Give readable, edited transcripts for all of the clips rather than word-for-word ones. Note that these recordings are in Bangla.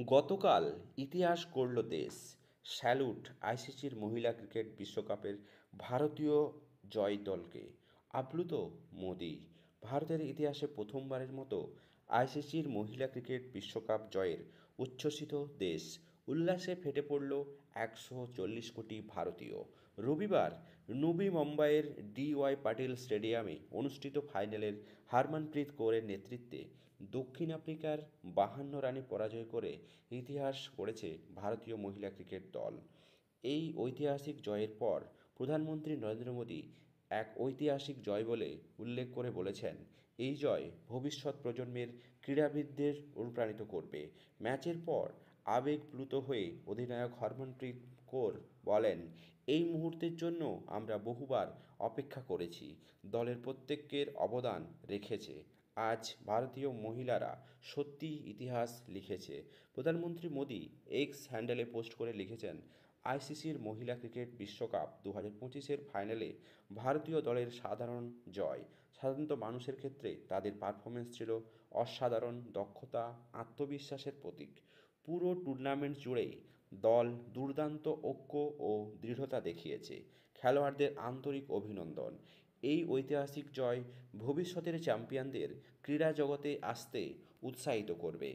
গতকাল ইতিহাস গড়ল দেশ। স্যালুট আইসিসির মহিলা ক্রিকেট বিশ্বকাপের ভারতীয় জয় দলকে। আপ্লুত মোদি। ভারতের ইতিহাসে প্রথমবারের মতো আইসিসির মহিলা ক্রিকেট বিশ্বকাপ জয়ের উচ্ছ্বসিত দেশ। উল্লাসে ফেটে পড়ল 140 কোটি ভারতীয়। রবিবার নবী মুম্বাইয়ের DY পাটিল স্টেডিয়ামে অনুষ্ঠিত ফাইনালের হারমনপ্রীত কৌরের নেতৃত্বে দক্ষিণ আফ্রিকার 52 রানে পরাজয় করে ইতিহাস গড়েছে ভারতীয় মহিলা ক্রিকেট দল। এই ঐতিহাসিক জয়ের পর প্রধানমন্ত্রী নরেন্দ্র মোদী এক ঐতিহাসিক জয় বলে উল্লেখ করে বলেছেন, এই জয় ভবিষ্যৎ প্রজন্মের ক্রীড়াবিদদের অনুপ্রাণিত করবে। ম্যাচের পর আবেগপ্লুত হয়ে অধিনায়ক হরমনপ্রীত কৌর বলেন, এই মুহূর্তের জন্য আমরা বহুবার অপেক্ষা করেছি। দলের প্রত্যেকের অবদান রেখেছে। আজ ভারতীয় মহিলারা সত্যিই ইতিহাস লিখেছে। প্রধানমন্ত্রী মোদী এক্স হ্যান্ডেলে পোস্ট করে লিখেছেন, আইসিসির মহিলা ক্রিকেট বিশ্বকাপ 2025-এর ফাইনালে ভারতীয় দলের সাধারণ জয়। সাধারণত মানুষের ক্ষেত্রে তাদের পারফরমেন্স ছিল অসাধারণ দক্ষতা, আত্মবিশ্বাসের প্রতীক। পুরো টুর্নামেন্ট জুড়েই দল দুর্দান্ত ঐক্য ও দৃঢ়তা দেখিয়েছে। খেলোয়াড়দের আন্তরিক অভিনন্দন। এই ঐতিহাসিক জয় ভবিষ্যতের চ্যাম্পিয়নদের ক্রীড়া জগতে আসতে উৎসাহিত করবে।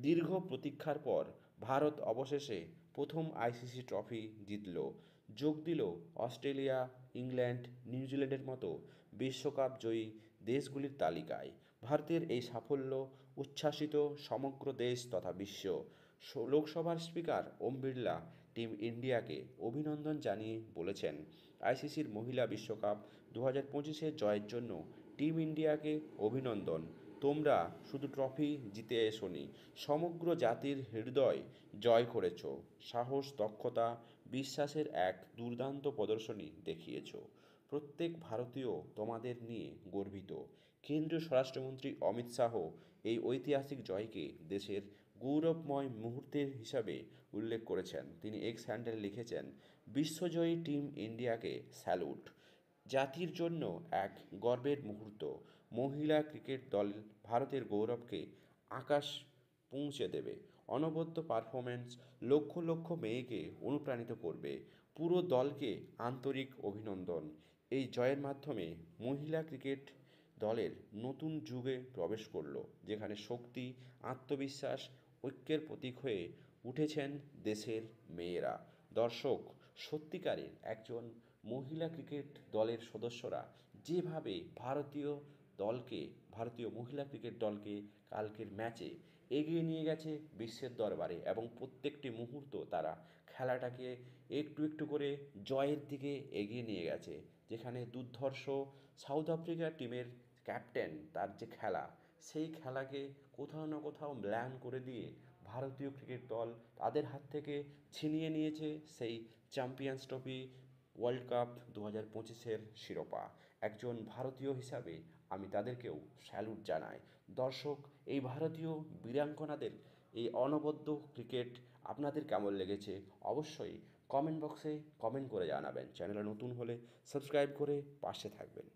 দীর্ঘ প্রতীক্ষার পর ভারত অবশেষে প্রথম আইসিসি ট্রফি জিতল। যোগ দিল অস্ট্রেলিয়া, ইংল্যান্ড, নিউজিল্যান্ডের মতো বিশ্বকাপ জয়ী দেশগুলির তালিকায়। ভারতের এই সাফল্য উচ্ছ্বাসিত সমগ্র দেশ তথা বিশ্ব। লোকসভার স্পিকার ওম বিড়লা টিম ইন্ডিয়াকে অভিনন্দন জানিয়ে বলেছেন, আইসিসির মহিলা বিশ্বকাপ 2025-এর জয়ের জন্য টিম ইন্ডিয়াকে অভিনন্দন। তোমরা শুধু ট্রফি জিতে এসোনি, সমগ্র জাতির হৃদয় জয় করেছ। সাহস, দক্ষতা, বিশ্বাসের এক দুর্দান্ত প্রদর্শনী দেখিয়েছ। প্রত্যেক ভারতীয় তোমাদের নিয়ে গর্বিত। কেন্দ্রীয় স্বরাষ্ট্রমন্ত্রী অমিত শাহ এই ঐতিহাসিক জয়কে দেশের গৌরবময় মুহূর্তের হিসাবে উল্লেখ করেছেন। তিনি এক্স হ্যান্ডেলে লিখেছেন, বিশ্বজয়ী টিম ইন্ডিয়াকে স্যালুট। জাতির জন্য এক গর্বের মুহূর্ত। মহিলা ক্রিকেট দল ভারতের গৌরবকে আকাশ পৌঁছে দেবে। অনবদ্য পারফরম্যান্স লক্ষ লক্ষ মেয়েকে অনুপ্রাণিত করবে। পুরো দলকে আন্তরিক অভিনন্দন। এই জয়ের মাধ্যমে মহিলা ক্রিকেট দলের নতুন যুগে প্রবেশ করল, যেখানে শক্তি, আত্মবিশ্বাস, ঐক্যের প্রতীক হয়ে উঠেছেন দেশের মেয়েরা। দর্শক, সত্যিকারের একজন মহিলা ক্রিকেট দলের সদস্যরা যেভাবে ভারতীয় মহিলা ক্রিকেট দলকে কালকের ম্যাচে এগিয়ে নিয়ে গেছে বিশ্বের দরবারে, এবং প্রত্যেকটি মুহূর্ত তারা খেলাটাকে একটু একটু করে জয়ের দিকে এগিয়ে নিয়ে গেছে। যেখানে দুর্ধর্ষ সাউথ আফ্রিকা টিমের ক্যাপ্টেন, তার যে খেলা, সেই খেলাকে কোথাও না কোথাও ম্লান করে দিয়ে ভারতীয় ক্রিকেট দল তাদের হাত থেকে ছিনিয়ে নিয়েছে সেই চ্যাম্পিয়ন্স ট্রফি, ওয়ার্ল্ড কাপ 2025-এর শিরোপা। একজন ভারতীয় হিসাবে আমি তাদেরকেও স্যালুট জানাই। দর্শক, এই ভারতীয় বীরাঙ্গনাদের এই অনবদ্য ক্রিকেট আপনাদের কেমন লেগেছে অবশ্যই কমেন্ট বক্সে কমেন্ট করে জানাবেন। চ্যানেলে নতুন হলে সাবস্ক্রাইব করে পাশে থাকবেন।